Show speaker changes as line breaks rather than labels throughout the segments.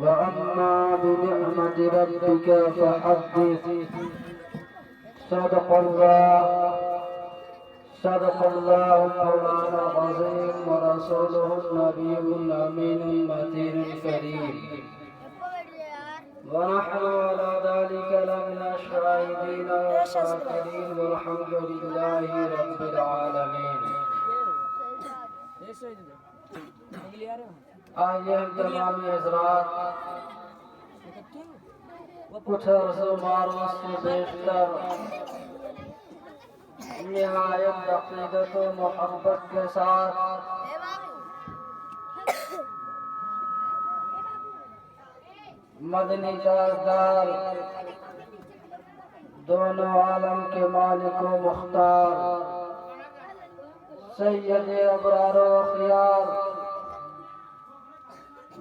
وأما بنعمة ربك فحدث صدق الله مولانا العظيم ورسوله النبي الأمين المتين الكريم ونحن على ذلك لمن الشاهدين والشاكرين والحمد لله رب العالمين. آئیے ہم تمام حضرات کچھ عرض و معروض سے بیشتر نہایت عقیدت و محبت کے ساتھ مدنی تاجدار دونوں عالم کے مالک و مختار سید ابرار و اخیار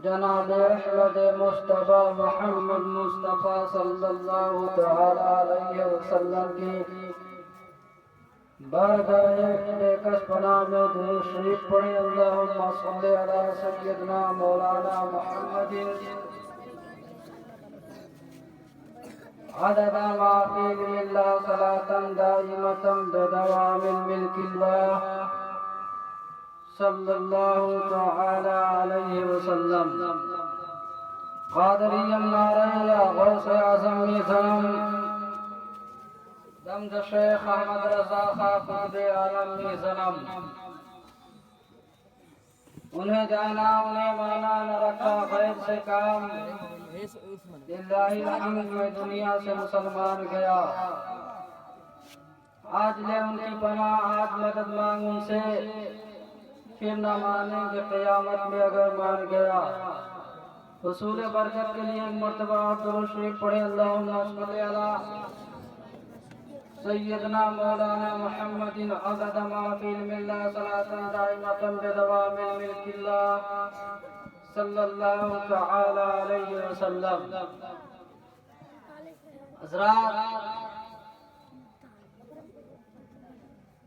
جناب احمد مصطفیٰ محمد مصطفیٰ صلی اللہ تعالی علیہ وسلم کی بارگاہ اقدس پناہ میں درود شریف پڑھیں. اللہم صلی علی سیدنا مولانا محمد عدد ما فی علم اللہ صلاة دائمة بدوام الملک اللہ صلی اللہ تعالی علیہ وسلم. قادری نعرہ غوث اعظم سلام دمد شیخ احمد رضا خان قطب عالم سلام. انہیں جانا انہیں مانا نہ رکھا غیر سے کام. للہ الحمد میں دنیا سے مسلمان گیا. آج لے ان کی پناہ آج مدد مانگ ان سے پھر نہ مانیں گے قیامت میں اگر مان گیا. حصول برکت کے لیے مرتبہ اور درود شریف پڑھیں. اللہم صلی علی سیدنا مولانا محمد عدد ما فی علم اللہ صلاة دائمة بدوام الملک اللہ صلی اللہ تعالی علیہ وسلم. حضرات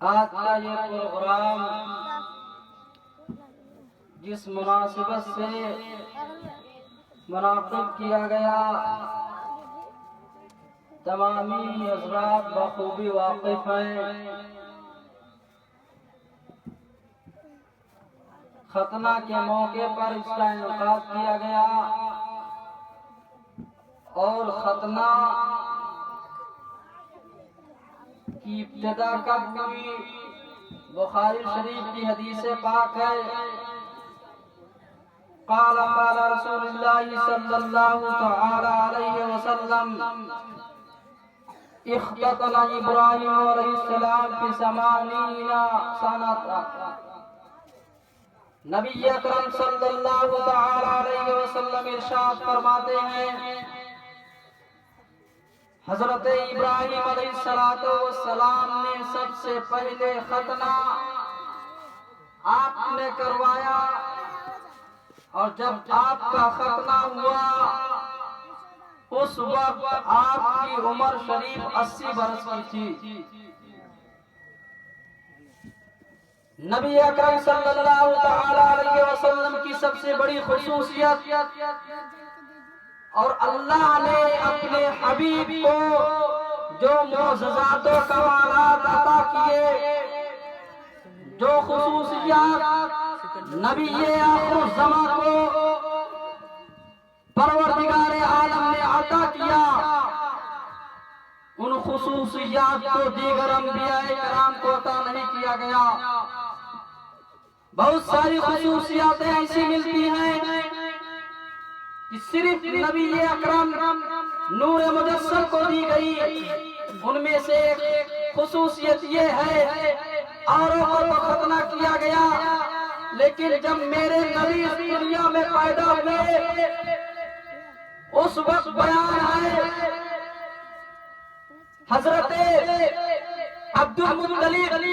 آج کا یہ پروگرام جس مناسبت سے منعقد کیا گیا تمامی حضرات بخوبی واقف ہیں. ختنہ کے موقع پر اس کا انعقاد کیا گیا اور ختنہ کی ابتدا کب ہوئی؟ بخاری شریف کی حدیث پاک ہے قال رسول اللہ صلی اللہ تعالی علیہ وسلم اختتن ابراہیم علیہ السلام فی 80 سنۃ. نبی اکرم صلی اللہ تعالی علیہ وسلم ارشاد فرماتے ہیں حضرت ابراہیم علیہ السلام نے سب سے پہلے ختنہ آپ نے کروایا اور جب آپ کا ختنہ ہوا اس وقت آپ کی عمر شریف 80 برس کی تھی. نبی اکرم صلی اللہ تعالی علیہ وسلم کی سب سے بڑی خصوصیت اور اللہ نے اپنے حبیب کو جو معجزات و کمالات عطا کیے جو خصوصیات نبی آخر الزمان کو پروردگار عالم نے عطا کیا ان خصوصیات کو دیگر انبیاء کرام کو عطا نہیں کیا گیا. بہت ساری خصوصیاتیں ایسی ملتی ہیں کہ صرف نبی اکرم نور مجسم کو دی گئی. ان میں سے ایک خصوصیت یہ ہے اوروں کو تو ختنہ کیا گیا لیکن جب میرے نبی اس دنیا میں پیدا ہوئے اس وقت بیان ہے حضرت عبد المطلب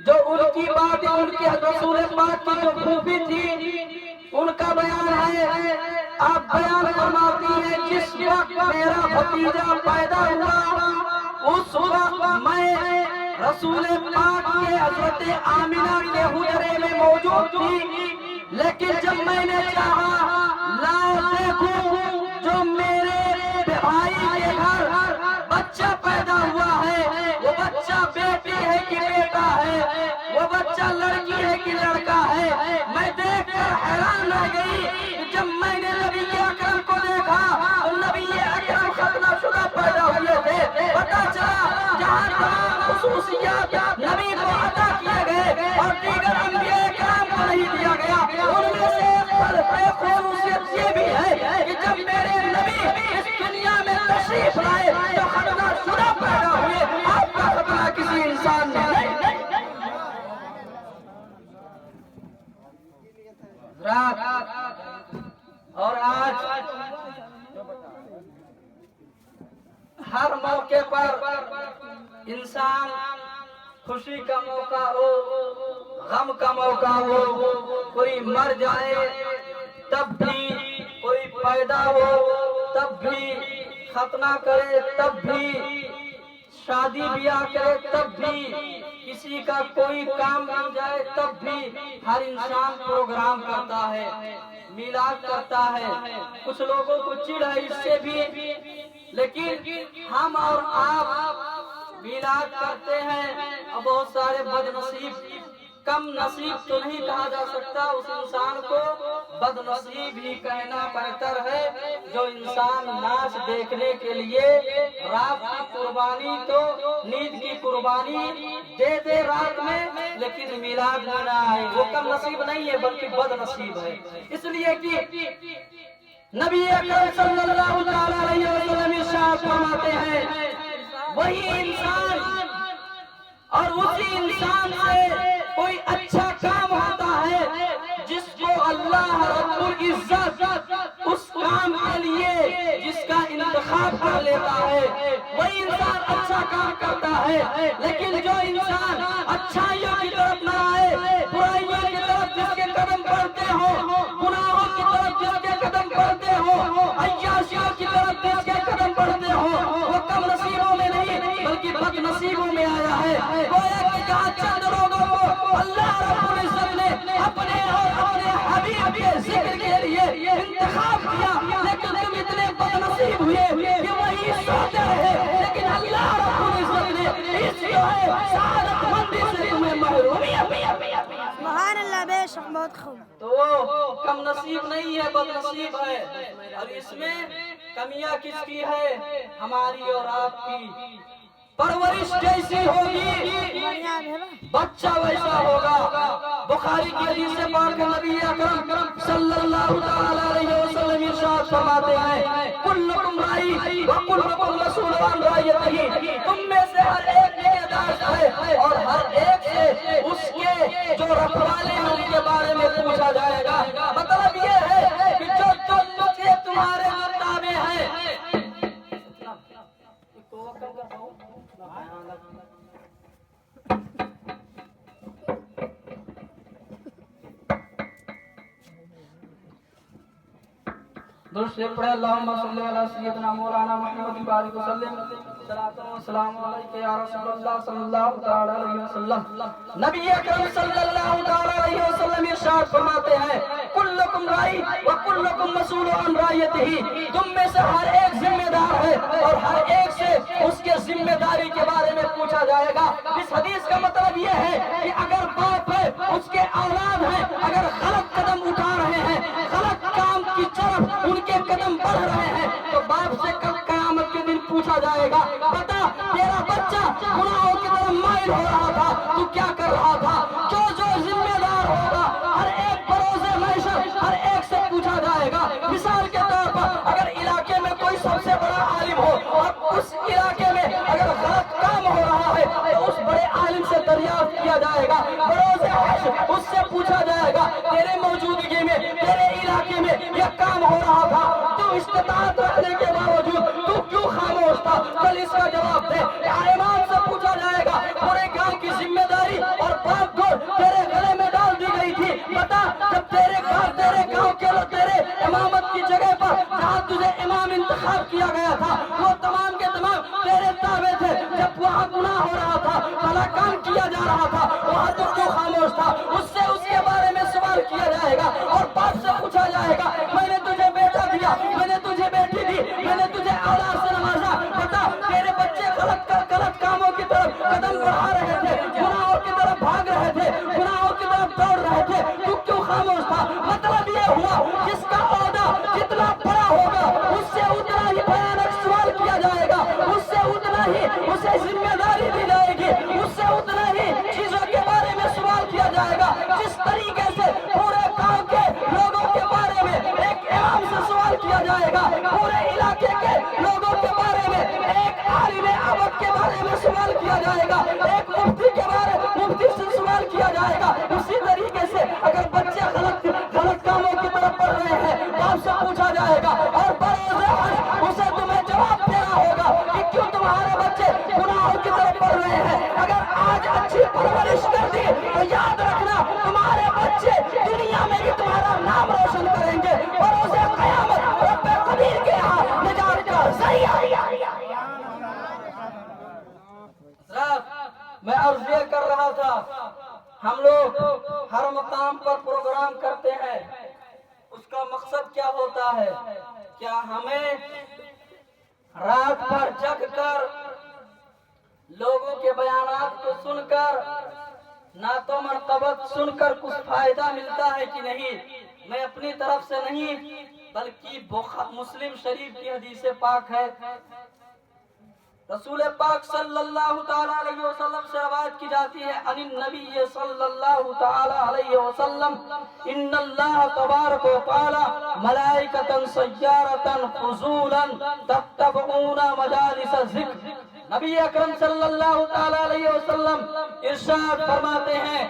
جو ان کی بات ان کے رسول پاک کی جو خوبی تھی ان کا بیان ہے. آپ بیان فرماتی ہیں جس وقت میرا بھتیجا پیدا ہوا اس وقت میں رسول پاک کے حضرت آمنہ کے حجرے میں موجود تھی لیکن جب میں نے چاہا لا حیران رہ گئی جب میں نے نبی اکرم کو دیکھا تو نبی اکرم ختنہ شدہ پیدا ہوئے تھے. پتہ چلا جہاں تمام خصوصیات نبی کو عطا کیے گئے اور دیگر انبیاء کرام کو نہیں دیا گیا، ان میں سے ایک خصوصیت یہ بھی ہے کہ جب میرے نبی اس دنیا میں تشریف لائے تو ختنہ شدہ پیدا ہوئے. آپ کا ختنہ کسی انسان نے نہیں. اور آج ہر موقع پر انسان خوشی کا موقع ہو، غم کا موقع ہو، کوئی مر جائے تب بھی، کوئی پیدا ہو تب بھی، ختنہ کرے تب بھی، شادی بیاہ کرے تب بھی، کسی کا کوئی کام مل جائے تب بھی ہر انسان پروگرام کرتا ہے، میلاد کرتا ہے. کچھ لوگوں کو چڑ ہے اس سے بھی، لیکن ہم اور آپ میلاد کرتے ہیں اور بہت سارے بد نصیب، کم نصیب تو نہیں کہا جا سکتا، اس انسان کو بد نصیب ہی کہنا بہتر ہے جو انسان ناچ دیکھنے کے لیے رات کی قربانی تو نیند کی قربانی دے دے رات میں لیکن میلاد میں نہ آئے، وہ کم نصیب نہیں ہے بلکہ بد نصیب ہے. اس لیے کہ نبی اکرم صلی اللہ علیہ وسلم ارشاد فرماتے ہیں وہی انسان اور اسی انسان سے کوئی اچھا کام ہوتا ہے جس کو اللہ رب العزت اس کام کے لیے جس کا انتخاب کر لیتا ہے، وہی انسان اچھا کام کرتا ہے. لیکن جو انسان اچھائیوں کی طرف نہ آئے، برائیوں کی طرف جس کے قدم بڑھتے ہوں، گناہوں کی طرف جس کے قدم بڑھتے ہوں، عیاشیوں کی طرف جس کے قدم بڑھتے ہوں، وہ کم نصیبوں میں نہیں بلکہ بد نصیبوں میں آیا ہے. گویا کہ جہاں چند لوگوں کو اللہ رب العزت نے اپنے اور اپنے حبیب کے ذکر کے لیے انتخاب کیا، لیکن تم اتنے بد نصیب ہوئے کہ وہی سوتے رہے، لیکن اللہ رب العزت نے اس جو ہے سعادت مندی سے تمہیں محروم.
سبحان اللہ، بے شک بہت خوب.
تو وہ کم نصیب نہیں ہے، بد نصیب ہے. اور اس میں کمیاں کس کی ہے؟ ہماری اور آپ کی. پرورش جیسی ہوگی بچہ ویسا ہوگا. بخاری کی حدیث پاک نبی اکرم صلی اللہ علیہ وسلم ارشاد فرماتے ہیں کلکم رائی وکلکم مسئول عن رعیتہ، تم میں سے ہر ایک نگہداشت ہے اور ہر ایک سے اس کے جو رکھوالے ہیں ان کے بارے میں پوچھا جائے گا. مطلب یہ ہے کہ جو تمہارے تابع ہیں. درست پڑھے اللہم صلی علی سیدنا مولانا محمد بارک وسلم. صلاۃ و سلام علیک یا رسول اللہ صلی اللہ تعالی علیہ وسلم. نبی اکرم صلی اللہ تعالی علیہ وسلم ارشاد فرماتے ہیں کلکم رائی وکلکم مسئول عن رعیتہ، تم میں سے ہر ایک ذمہ دار ہے اور ہر ایک سے اس کے ذمہ داری کے بارے میں پوچھا جائے گا. اس حدیث کا مطلب یہ ہے کہ اگر باپ ہے، اس کے اولاد ہیں، اگر غلط قدم اٹھا رہے ہیں، غلط کام کی طرف ان کے قدم بڑھ رہے ہیں تو باپ سے کل قیامت کے دن پوچھا جائے گا بتا تیرا بچہ گناہوں کی طرف مائل ہو رہا تھا، تو کیا کر رہا تھا؟ جو ذمہ دار ہوگا ہر ایک بروز محشر ہر ایک سے پوچھا جائے گا. مثال کے طور پر اگر علاقے میں کوئی سب سے بڑا عالم ہو اور اس علاقے میں اگر غلط کام ہو رہا ہے تو اس بڑے عالم سے دریافت کیا جائے گا. بروز محشر اس سے پوچھا جائے گا تیرے موجودگی میں تیرے علاقے میں یہ کام ہو رہا تھا، تو استطاعت رکھنے کے باوجود تو کیوں خاموش تھا؟ کل اس کا جواب دے. امام سے پوچھا جائے گا پورے گاؤں کی ذمہ داری اور باپ کو تیرے گلے میں ڈال دی گئی تھی، بتا جب تیرے گاؤں کے لوگ تیرے امامت کی جگہ پر جہاں تجھے امام انتخاب کیا گیا تھا وہ تمام کے تمام تیرے تابع تھے، جب وہاں گناہ ہو رہا تھا، بھلا کام کیا جا رہا تھا، وہاں تو کیوں خاموش تھا؟ اس سے اس کے بارے میں سوال کیا جائے گا اور باپ سے پوچھا جائے گا میں نے تجھے بیٹا دیا، میں نے تجھے بیٹی دی، میں نے تجھے اولاد سے نوازا، بتا تیرے بچے غلط کاموں کی طرف قدم بڑھا رہے تھے، گناہوں کی طرف بھاگ رہے تھے، گناہوں کی طرف دوڑ رہے تھے، تو کیوں خاموش تھا؟ مطلب عہدہ ہوا، جس کا عہدہ جتنا بڑا ہوگا اس سے اتنا ہی بھیانک سوال کیا جائے گا، اس سے اتنا ہی اسے ذمہ داری دی جائے گی، اس سے اتنا ہی چیزوں کے بارے میں سوال کیا جائے گا۔ جس طریقے سے پورے گاؤں کے لوگوں کے بارے میں ایک امام سے سوال کیا جائے گا، پورے علاقے کے لوگوں کے بارے میں ایک عالم عبد کے بارے میں سوال کیا جائے گا، ایک مفتی کے بارے مفتی سے سوال کیا جائے گا، اسی طریقے سے اگر بچے غلط کاموں کی طرف بڑھ رہے ہیں تو آپ سے پوچھا جائے گا، اور بروز حشر اسے تمہیں جواب دینا ہوگا کہ کیوں تمہارے بچے گناہوں کی طرف بڑھ رہے ہیں۔ اگر آج اچھی پرورش کر دی تو یاد رکھنا تمہارے بچے دنیا میں بھی تمہارا نام روشن کریں گے، بروز قیامت رب قدیر کے یہاں نجات کا ذریعہ۔ میں عرض یہ کر رہا تھا، ہم لوگ ہر مقام پر پروگرام کرتے ہیں، اس کا مقصد کیا ہوتا ہے؟ کیا ہمیں رات بھر جگ کر لوگوں کے بیانات کو سن کر نعت و مرتبت سن کر کچھ فائدہ ملتا ہے کہ نہیں؟ میں اپنی طرف سے نہیں بلکہ مسلم شریف کی حدیث پاک ہے، رسول پاک صلی اللہ تعالی علیہ وسلم سے روایت کی جاتی ہے، ان النبی صلی اللہ تعالی علیہ وسلم ان اللہ تبارک و تعالی ملائکۃ سیارۃ فضولا تتبعون مجالس الذکر۔ نبی اکرم صلی اللہ تعالی علیہ وسلم ارشاد فرماتے ہیں،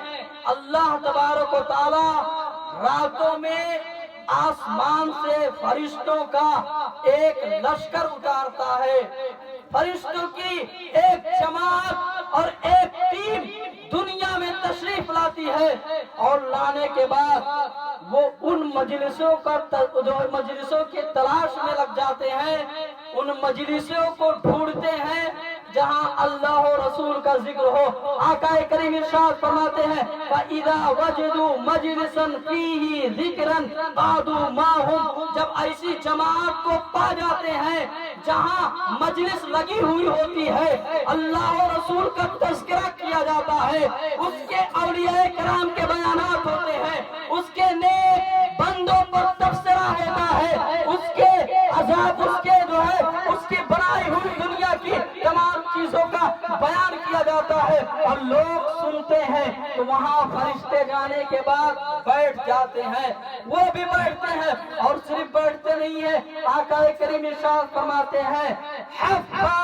اللہ تبارک و تعالی راتوں میں آسمان سے فرشتوں کا ایک لشکر اتارتا ہے، فرشتوں کی ایک جماعت اور ایک ٹیم دنیا میں تشریف لاتی ہے، اور لانے کے بعد وہ ان مجلسوں کی تلاش میں لگ جاتے ہیں، ان مجلسوں کو ڈھونڈتے ہیں جہاں اللہ و رسول کا ذکر ہو۔ آقا کریم ارشاد فرماتے ہیں، فَإِذَا وَجِدُوا مَجْلِسًا فِيهِ ذِكْرًا قَعَدُوا مَعَهُمْ، جب ایسی جماعت کو پا جاتے ہیں جہاں مجلس لگی ہوئی ہوتی ہے، اللہ و رسول کا تذکرہ کیا جاتا ہے، اس کے اولیاء کرام کے بیانات ہوتے ہیں، اس کے نیک بندوں پر تبصرہ ہوتا ہے، اس کے عذاب، اس کے اس کی بنائی ہوئی دنیا کی تمام چیزوں کا بیان کیا جاتا ہے، اور لوگ سنتے ہیں تو وہاں فرشتے جانے کے بعد بیٹھ جاتے ہیں، وہ بھی بیٹھتے ہیں، اور صرف بیٹھتے نہیں ہیں، آقا کریم ارشاد فرماتے ہیں، حفا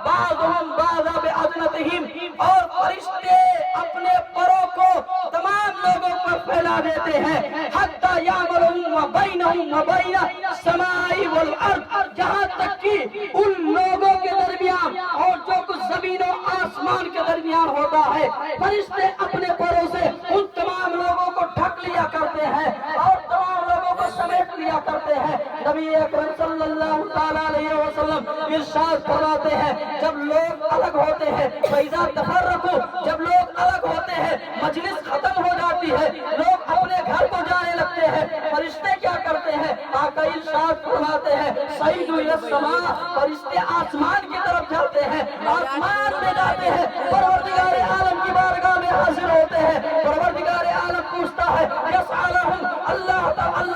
بعضهم بعضا بأذنتهم، اور فرشتے اپنے پروں کو تمام لوگوں پر پھیلا دیتے ہیں، حتی یعملون بینہم وبین السماء والارض، جہاں تک کہ ان لوگوں کے درمیان اور جو کچھ زمین و آسمان کے درمیان ہوتا ہے، فرشتے اپنے پروں سے ان تمام لوگوں کو ڈھک لیا کرتے ہیں اور تمام لوگوں کو سمیٹ لیا کرتے ہیں۔ نبی اکرم صلی اللہ تعالی علیہ وسلم ارشاد فرماتے ہیں، جب لوگ الگ ہوتے ہیں فَإِذَا تَفَرَّقُوا، جب لوگ الگ ہوتے ہیں مجلس ختم ہو جاتی ہے، لوگ اپنے گھر کو جانے لگتے ہیں، فرشتے کیا کرتے ہیں؟ آقا ارشاد فرماتے ہیں، صعیدوا الی السماء، فرشتے آسمان کی طرف جاتے ہیں، آسمان میں جاتے ہیں، پروردگار عالم کی بارگاہ میں حاضر ہوتے ہیں، پروردگار عالم پوچھتا ہے، یسألہم اللہ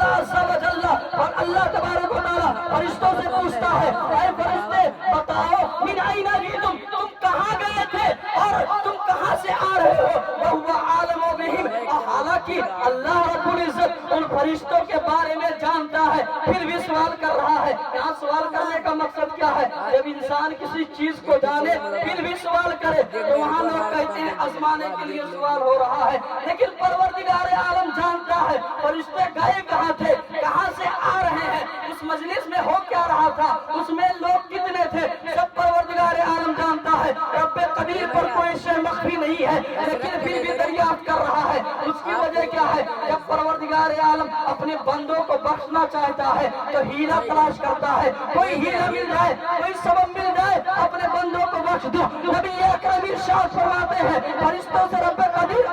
عز و جل، اور اللہ تبارک و تعالی فرشتوں سے پوچھتا ہے، اے فرشتے بتاؤ، من این جئتم، تم کہاں گئے تھے اور تم کہاں سے آ رہے ہو؟ وہو عالم بہم، حالانکہ اللہ رب العزت ان فرشتوں کے بارے میں جانتا ہے، پھر بھی سوال کر رہا ہے۔ یہاں سوال کرنے کا مقصد کیا ہے؟ جب انسان کسی چیز کو جانے پھر بھی سوال کرے تو وہاں لوگ کہتے ہیں آزمانے کے لیے سوال ہو رہا ہے، لیکن پروردگار عالم جانتا ہے فرشتے گئے کہاں تھے، کہاں سے آ رہے ہیں، اس مجلس میں ہو کیا رہا تھا، اس میں لوگ کتنے تھے، سب پروردگار عالم جانتا ہے۔ رب قدیر پر کوئی شے مخفی نہیں ہے، لیکن پھر بھی دریافت کر رہا ہے۔ اس کی وجہ کیا ہے؟ جب پروردگار عالم اپنے بندوں کو بخشنا چاہتا ہے تو ہیرا تلاش کرتا ہے، کوئی ہیرا مل جائے، کوئی سبب مل جائے، اپنے بندوں کو بخش دو۔ نبی اکرم ارشاد فرماتے ہیں، فرشتوں سے رب قدیر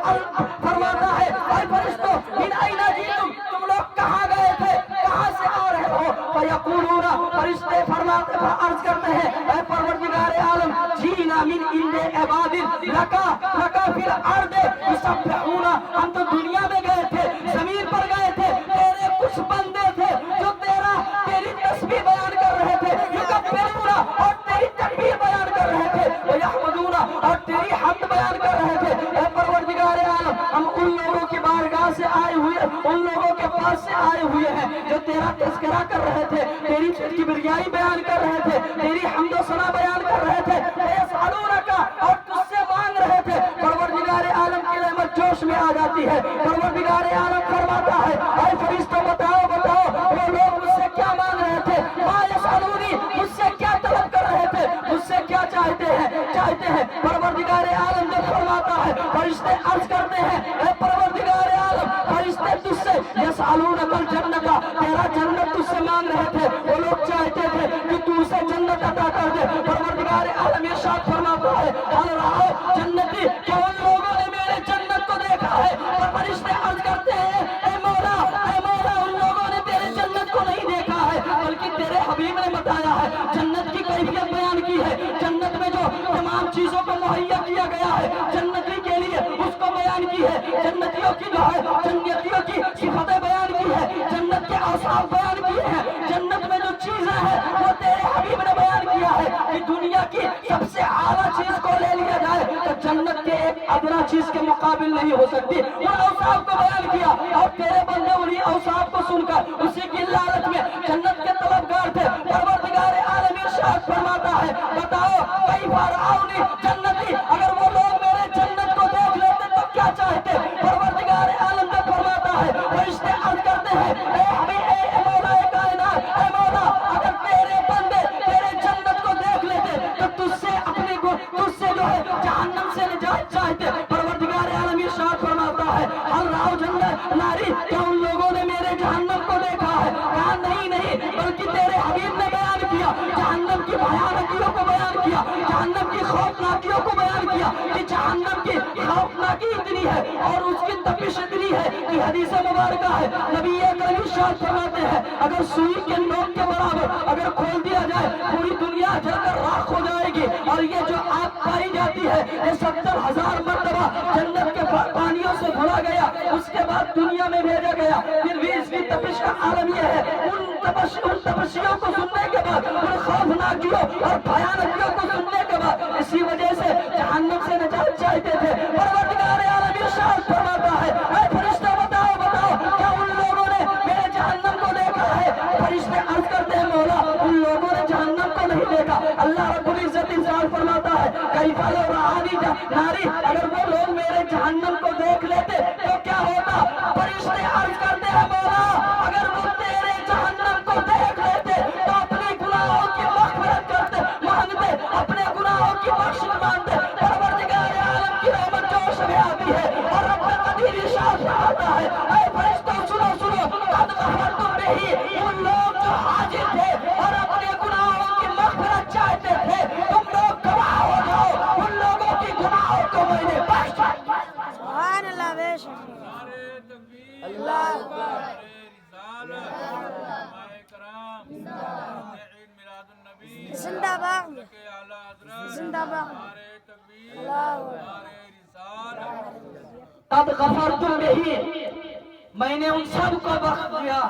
فرماتا ہے، اے فرشتوں من این جئتم، تم لوگ کہاں گئے تھے، کہاں سے آ رہے ہو؟ فیقولون، فرشتے فرماتے ہیں، عرض کرتے ہیں، اے پروردگار عالم، جینا من عند عباد لکا فی الارض یسبحون، ہم تو دنیا میں گئے تھے، زمین پر گئے تھے، تیرے کچھ کر رہے تھے، تیری کبریائی بیان کر رہے تھے، تیری حمد و ثنا بیان کر رہے تھے، یسألونک اور تجھ سے مانگ رہے تھے۔ پروردگار عالم کی رحمت جوش میں آ جاتی ہے۔ پروردگار عالم فرماتا ہے اے فرشتوں بتاؤ وہ لوگ مجھ سے کیا مانگ رہے تھے، ما یسألونی مجھ سے کیا طلب کر رہے تھے، مجھ سے کیا چاہتے ہیں۔ پروردگار عالم جب فرماتا ہے فرشتے عرض کرتے ہیں اے پروردگار عالم، فرشتے تجھ سے یسألونک الجنت، تیرا جنت تجھ سے مانگ رہے تھے، وہ لوگ چاہتے تھے کہ تو اسے جنت عطا کر دے۔ پروردگار عالم ارشاد فرماتا ہے حل رہو جنتی، کیا ان لوگوں نے میرے جنت کو دیکھا ہے؟ اور فرشتے عرض کرتے ہیں اے مولا ان لوگوں نے تیرے جنت کو نہیں دیکھا ہے، بلکہ تیرے حبیب نے بتایا ہے، جنت کی کیفیت بیان کی ہے، جنت میں جو تمام چیزوں کو مہیا کیا گیا ہے جنتی کے لیے اس کو بیان کی ہے، جنتیوں کی جو ہے جنتیوں کی صفتیں بیان کی ہے، جنت کے اوصاف بیان کیے ہیں، جنت میں جو چیزیں ہیں وہ تیرے حبیب نے بیان کیا ہے کہ دنیا کی سب سے اعلیٰ چیز کو لے لیا جائے تو جنت کے ایک ادنا چیز کے مقابل نہیں ہو سکتی، ان اوصاف کو بیان کیا اور تیرے بندے انہی اوصاف کو سن کر اسی کی لالچ میں جنت کے طلبگار تھے۔ پروردگار عالم ارشاد فرماتا ہے بتاؤ کیف رأونی جنتی، اگر وہ لوگ میرے جنت کو دیکھ لیتے تو کیا چاہتے؟ پروردگار عالم جب فرماتا ہے فرشتے عرض کرتے ہیں اے حبیب اے مولا کائنات، اے مولا اگر تیرے بندے تیرے جنت کو دیکھ لیتے تو تجھ سے جو ہے جہنم سے نجات چاہتے۔ پروردگار عالم ارشاد فرماتا ہے حل رأو جنت ناری، کیا ان لوگوں نے میرے جہنم کو دیکھا ہے؟ کہا نہیں بلکہ تیرے حبیب نے بیان کیا، جہنم کی بھیانکیوں کو بیان کیا، جہنم کی خوفناکیوں کو بیان کیا کہ جہنم کی خوفناکی اتنی ہے اور اس کی تپش اتنی ہے کہ حدیث مبارکہ ہے نبی اکرم ارشاد فرماتے ہیں اگر سوئی کے نوک کے برابر اگر کھول دیا جائے پوری دنیا جل کر راکھ ہو جائے گی، اور یہ جو آگ پائی جاتی ہے یہ 70,000 مرتبہ جنت کے پانیوں سے دھلا گیا، اس کے بعد دنیا میں بھیجا گیا، پھر بھی اس کی تپش کا عالم یہ ہے ان تپشیوں کو سننے کے بعد، ان خوفناکیوں اور بھیانکیوں کو سننے کے بعد اسی وجہ سے جہنم سے نجات چاہتے تھے۔ پروردگار عالم ارشاد فرماتا ہے اے فرشتہ بتاؤ کیا ان لوگوں نے میرے جہنم کو دیکھا ہے؟ فرشتے عرض کرتے ہیں مولا ان لوگوں نے جہنم کو نہیں دیکھا۔ اللہ رب العزت ارشاد فرماتا ہے کیف لو رآنی ناری، اگر وہ لوگ میرے جہنم کو دیکھ لیتے تو کیا ہوتا؟ فرشتے عرض کرتے ہیں مولا اگر وہ تیرے جہنم کو دیکھ لیتے تو اپنے گناہوں کی مغفرت مانگتے، اپنے گناہوں کی بخشش مانگتے۔ پروردگار عالم کی رحمت جوش میں آتی ہے اور رب قدیر ارشاد فرماتا ہے اے فرشتوں سنو قد غفرت بہ، ان لوگ جو حاضر تھے اور اپنے گناہوں کی مغفرت چاہتے تھے تم لوگ گواہ ہو جاؤ، ان لوگوں کی گناہوں کو میں نے بخش دیا۔
سبحان اللہ بے شک اللہ زندہ باد زندہ باد اللہ
قد غفرت بہ، میں نے ان سب کو بخش دیا،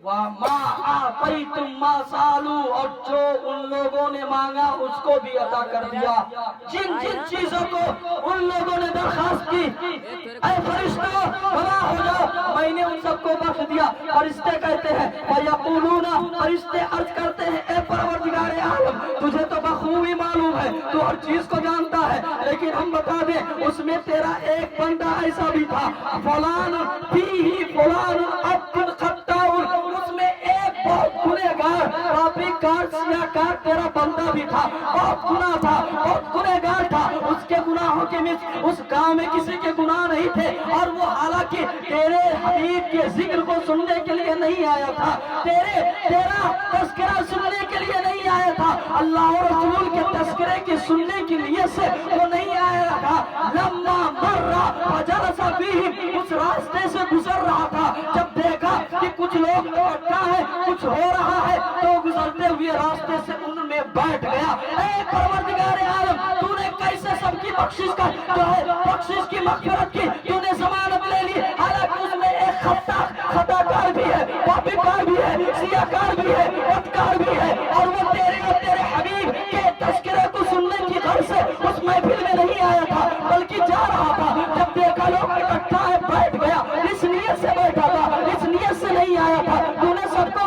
وَمَا آتَيْتُم مَا سَأَلُوا، اور جو ان لوگوں نے مانگا اس کو بھی عطا کر دیا، جن چیزوں کو ان لوگوں نے درخواست کی اے فرشتوں گواہ ہو جاؤ میں نے ان سب کو بخش دیا۔ فرشتے کہتے ہیں فَيَقُولُونَ، فرشتے عرض کرتے ہیں اے پروردگار عالم تجھے تو بخوبی معلوم ہے، تو ہر چیز کو جانتا ہے، لیکن ہم بتا دیں اس میں تیرا ایک بندہ ایسا بھی تھا فلان فیہ فلان عبد خطاء، اس میں ایک بہت گنہگار کاپی کار سیاہ کار تیرا بندہ بھی تھا، بہت گناہ تھا، بہت گنہگار تھا، اس کے گناہوں کے اس گاؤں میں کسی کے گناہ نہیں تھے، اور وہ حالانکہ تیرے حبیب کے ذکر کو سننے کے لیے نہیں آیا تھا، تیرا تذکرہ سننے کے لیے نہیں آیا تھا، اللہ اور رسول کے تذکرے کی سننے کی نیت سے وہ نہیں آیا تھا۔ لما مرہ فجلس فیہم، اس راستے سے گزر رہا تھا، جب دیکھا کہ کچھ لوگ اکٹھا ہے، کچھ ہو رہا ہے، تو گزرتے ہوئے راستے سے ان میں بیٹھ گیا۔ اے پروردگار عالم تو نے کیسے سب کی بخشش کا جو ہے بخشش کی مغفرت کی، تو نے ضمانت لے لی، حالانکہ اس میں ایک خطا کار بھی ہے، پاپی کار بھی ہے، سیاہ کار بھی ہے، بدکار بھی ہے، اور وہ تیرے حبیب کے تذکرے کو سننے کی غرض سے اس محفل میں نہیں آیا تھا بلکہ جا رہا تھا، جب دیکھا لوگ اکٹھا ہے بیٹھ گیا، اس نیت سے بیٹھا تھا، اس نیت سے نہیں آیا تھا، تو نے سب کو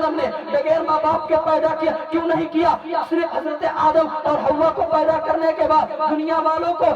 عالم نے بغیر ماں باپ کے پیدا کیا کیوں نہیں کیا؟ صرف حضرت آدم اور حوا کو پیدا کرنے کے بعد دنیا والوں کو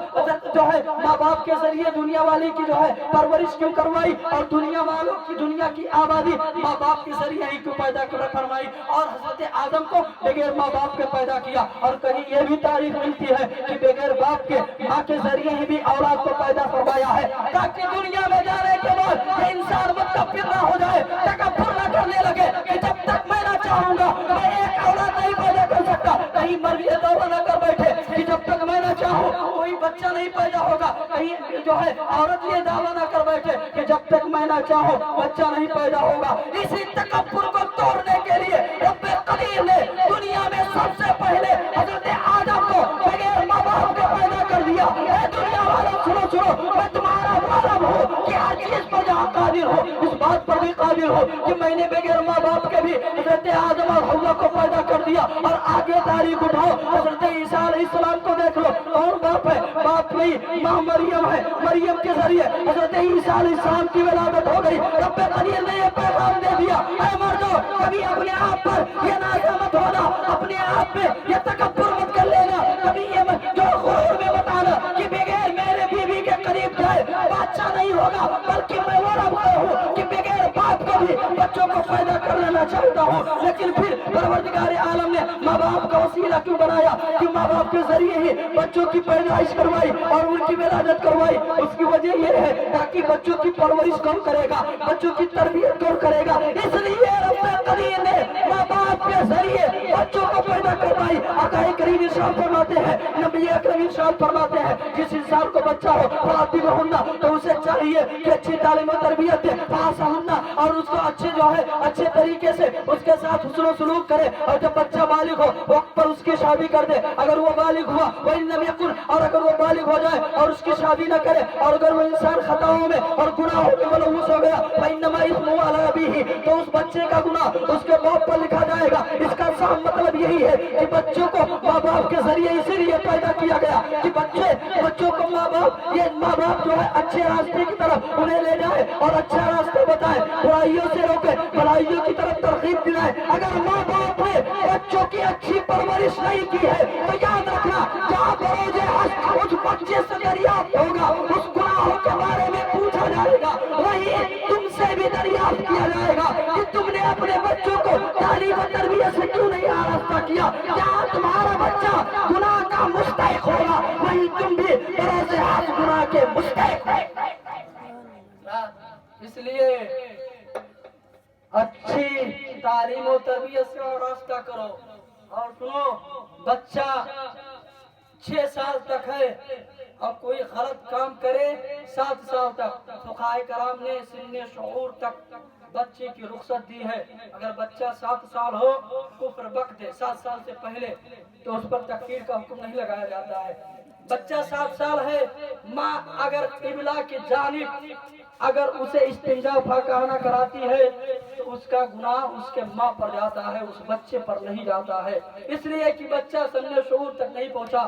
جو ہے ماں باپ کے ذریعے دنیا والی کی جو ہے پرورش کیوں کروائی، اور دنیا والوں کی دنیا کی آبادی ماں باپ کے ذریعے ہی کیوں پیدا فرمائی، اور حضرت آدم کو بغیر ماں باپ کے پیدا کیا۔ اور کہیں یہ بھی تاریخ ملتی ہے کہ بغیر باپ کے ماں کے ذریعے ہی بھی اولاد کو پیدا فرمایا ہے، تاکہ دنیا میں جانے کے بعد یہ انسان متکبر نہ ہو جائے، تکبر نہ کرنے لگے کہ جب تک میں نہ چاہوں گا میں ایک اولاد نہیں پیدا کر سکتا۔ کہیں مرد یہ دعویٰ نہ کر بیٹھے کہ جب تک میں نہ چاہوں کوئی بچہ نہیں پیدا ہوگا، کہیں جو ہے عورت یہ دعویٰ نہ کر بیٹھے کہ جب تک میں نہ چاہوں بچہ نہیں پیدا ہوگا۔ اسی تکبر کو توڑنے کے لیے رب قدیر نے دنیا میں سب سے پہلے حضرت آدم کو بغیر ماں باپ کے پیدا کر دیا۔ اے دنیا والوں سنو میں تمہارا معلوم ہوں کہ ہر چیز پر جہاں قادر ہو اس بات پر بھی قادر ہو کہ میں نے بغیر ماں باپ کے بھی حضرت آدم اور حوا کو پیدا کر دیا۔ اور آگے تاریخ اٹھاؤ، حضرت عیسیٰ علیہ السلام کو دیکھ لو، کون باپ ہے؟ باپ نہیں، ماں مریم ہے۔ مریم کے ذریعے حضرت عیسیٰ علیہ السلام کی ولادت ہو گئی۔ رب قدیر نے یہ پیغام دے دیا، اے مردو کبھی اپنے آپ پر یہ نازا مت ہونا، اپنے آپ میں یہ تکبر مت کر لینا، کبھی یہ جو غرور میں بتانا کہ بغیر میرے بیوی کے قریب جائے بادشاہ نہیں ہوگا، بلکہ میں وہ رب ہوں کہ بغیر باپ کو بھی بچوں کو پیدا کر لینا چاہتا ہوں۔ لیکن پھر پروردگار عالم نے ماں باپ کا وسیلہ کیوں بنایا کہ ماں باپ کے ذریعے ہی بچوں کی پیدائش کروائی اور ان کی ولادت کروائی؟ اس کی وجہ یہ ہے تاکہ بچوں کی پرورش کون کرے گا، بچوں کی تربیت کون کرے گا؟ اس لیے رب قدیر نے ماں باپ کے ذریعے بچوں کو پیدا کروائی۔ آقا کریم ارشاد فرماتے ہیں، نبی اکرم ارشاد فرماتے ہیں، جس انسان کو بچہ ہو فاطمہ ہونا تو اسے چاہیے کہ اچھی تعلیم و تربیت دے، پاسا ہونا اور اس کو اچھے جو ہے اچھے طریقے سے اس کے ساتھ حسن و سلوک کرے، اور جب بچہ بالغ ہو وقت پر اس کی شادی کر دے۔ اگر وہ بالغ ہوا وَإِن لَمْ يَكُنْ، اور اگر وہ بالغ ہو جائے اور اس کی شادی نہ کرے، اور اگر وہ انسان خطاؤں میں اور گناہوں میں ملوث ہو گیا فَإِنَّمَا إِثْمُهُ عَلَىٰ أَبِيهِ، تو اس بچے کا گناہ اس کے باپ پر لکھا جائے گا۔ اس کا صاف مطلب یہی ہے کہ بچوں کو ماں باپ کے ذریعے اسی لیے پیدا کیا گیا کہ بچوں کو ماں باپ جو ہے اچھے راستے کی طرف انہیں لے جائے اور اچھا راستہ بتائے، برائیوں سے روکے، بھلائیوں کی طرف ترغیب دلائے۔ اگر ماں باپ نے بچوں کی اچھی پرورش نہیں کی ہے تو یاد رکھنا جہاں بروز حشر اس بچے سے دریافت ہوگا، اس گناہوں کے بارے میں پوچھا جائے گا، وہی تم سے بھی دریافت کیا جائے گا کہ تم نے اپنے بچوں کو تعلیم و تربیت سے کیوں نہیں آراستہ کیا۔ جہاں تمہارا بچہ گناہ کا مستحق ہوگا وہی تم بھی بروز حشر گناہ کے مستحق ہو۔ اس لیے اچھی تعلیم و تربیت سے آراستہ کرو۔ اور سنو، بچہ 6 سال تک ہے اور کوئی غلط کام کرے 7 سال تک، فقہائے کرام نے سن شعور تک بچے کی رخصت دی ہے۔ اگر بچہ 7 سال ہو کفر وقت ہے 7 سال سے پہلے تو اس پر تکفیر کا حکم نہیں لگایا جاتا ہے۔ بچہ 7 سال ہے، ماں اگر قبلہ کی جانب اگر اسے استنجا پاکانہ کراتی ہے تو اس کا گناہ اس کے ماں پر جاتا ہے، اس بچے پر نہیں جاتا ہے۔ اس لیے کہ بچہ سن شعور تک نہیں پہنچا،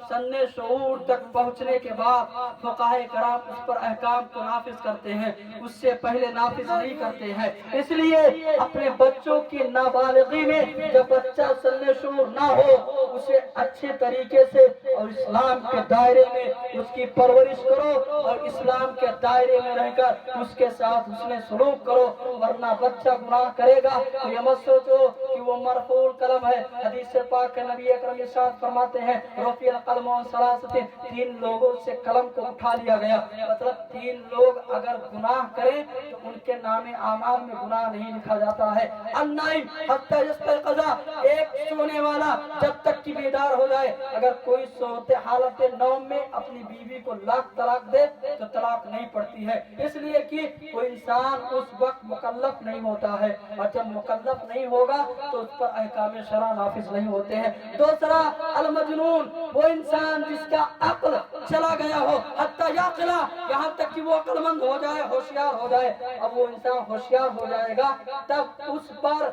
سن شعور تک پہنچنے کے بعد فقہائے کرام اس پر احکام کو نافذ کرتے ہیں، اس سے پہلے نافذ نہیں کرتے ہیں۔ اس لیے اپنے بچوں کی نابالغی میں جب بچہ سن شعور نہ ہو اسے اچھے طریقے سے اور اسلام کے دائرے میں اس کی پرورش کرو، اور اسلام کے دائرے میں رہ کر اس کے ساتھ حسن سلوک کرو، ورنہ بچہ گناہ کرے گا تو یہ مت سوچو کہ وہ مرفوع القلم ہے۔ حدیث پاک کے نبی اکرم ارشاد فرماتے ہیں، رفع القلم عن ثلاثۃ، 3 لوگوں سے قلم کو اٹھا لیا گیا، مطلب 3 لوگ اگر گناہ کریں تو ان کے نام اعمال میں گناہ نہیں لکھا جاتا ہے۔ النائم حتی یستیقظ، ایک سونے والا جب تک کہ بیدار ہو جائے، اگر کوئی سوتے حالت نوم میں اپنی بیوی کو لاکھ طلاق دے تو طلاق نہیں پڑتی ہے، اس لیے کہ وہ انسان اس وقت مکلف نہیں ہوتا ہے، اور جب مکلف نہیں ہوگا تو اس پر احکام شرع نافذ نہیں ہوتے ہیں۔ دوسرا المجنون، وہ انسان جس کا عقل چلا گیا ہو، حتی یعقل، یہاں تک کہ وہ عقل مند ہو جائے، ہوشیار ہو جائے۔ اب وہ انسان ہوشیار ہو جائے گا تب اس پر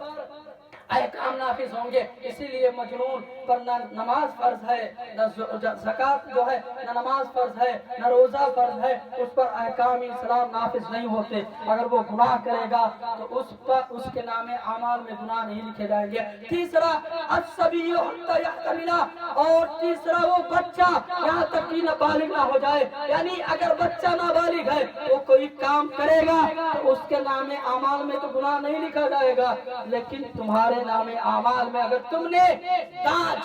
احکام نافذ ہوں گے. اسی لیے مجنون پر نہ نماز فرض ہے، نہ زکات جو ہے، نہ نماز فرض ہے، نہ روزہ فرض ہے، اس پر احکام اسلام نافذ نہیں ہوتے. اگر وہ گناہ کرے گا تو اس کے نام اعمال میں گناہ نہیں لکھے جائیں گے. تیسرا الصبی حتی یحتمل، اور تیسرا وہ بچہ یہاں تک کہ نابالغ نہ ہو جائے. یعنی اگر بچہ نابالغ ہے وہ کوئی کام کرے گا تو اس کے نام اعمال میں تو گناہ نہیں لکھا جائے گا، لیکن تمہارے نام اعمال میں اگر تم نے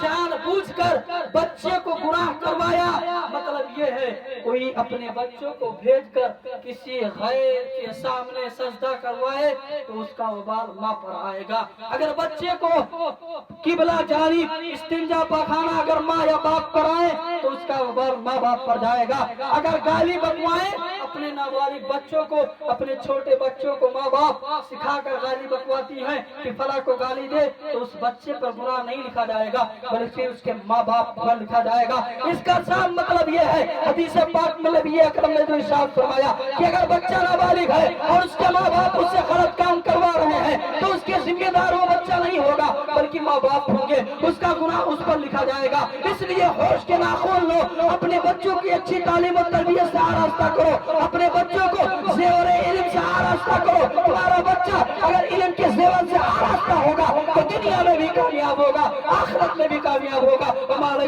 جان بوجھ کر بچے کو گناہ کروایا، مطلب یہ ہے کوئی اپنے بچوں کو بھیج کر کسی غیر کے سامنے سجدہ کروائے تو اس کا وبال ماں پر آئے گا. اگر بچے کو قبلہ جانب استنجا پاخانہ اگر ماں یا باپ کرائے تو اس کا وبال ماں باپ پر جائے گا. اگر گالی بکوائے اپنے نابالغ بچوں کو، اپنے چھوٹے بچوں کو ماں باپ سکھا کر گالی بکواتی ہیں کہ فلاں کو گالی دے تو اس بچے پر گناہ نہیں لکھا جائے گا بلکہ اس کے ماں باپ پر لکھا جائے گا. اس کا صاف مطلب یہ ہے، حدیث پاک میں نبی اکرم نے جو ارشاد فرمایا کہ اگر بچہ نابالغ ہے اور اس کے ماں باپ اس سے غلط کام کروا رہے ہیں تو اس کے ذمہ دار وہ بچہ نہیں ہوگا بلکہ ماں باپ ہوں گے، اس کا گناہ اس پر لکھا جائے گا. اس لیے ہوش کے ناخن لو، اپنے بچوں کی اچھی تعلیم و تربیت سے آراستہ کرو، اپنے بچوں کو زیور علم سے آراستہ کرو. تمہارا بچہ اگر علم کے زیور سے آراستہ ہوگا تو دنیا میں بھی کامیاب ہوگا، آخرت میں بھی کامیاب ہوگا. ہمارا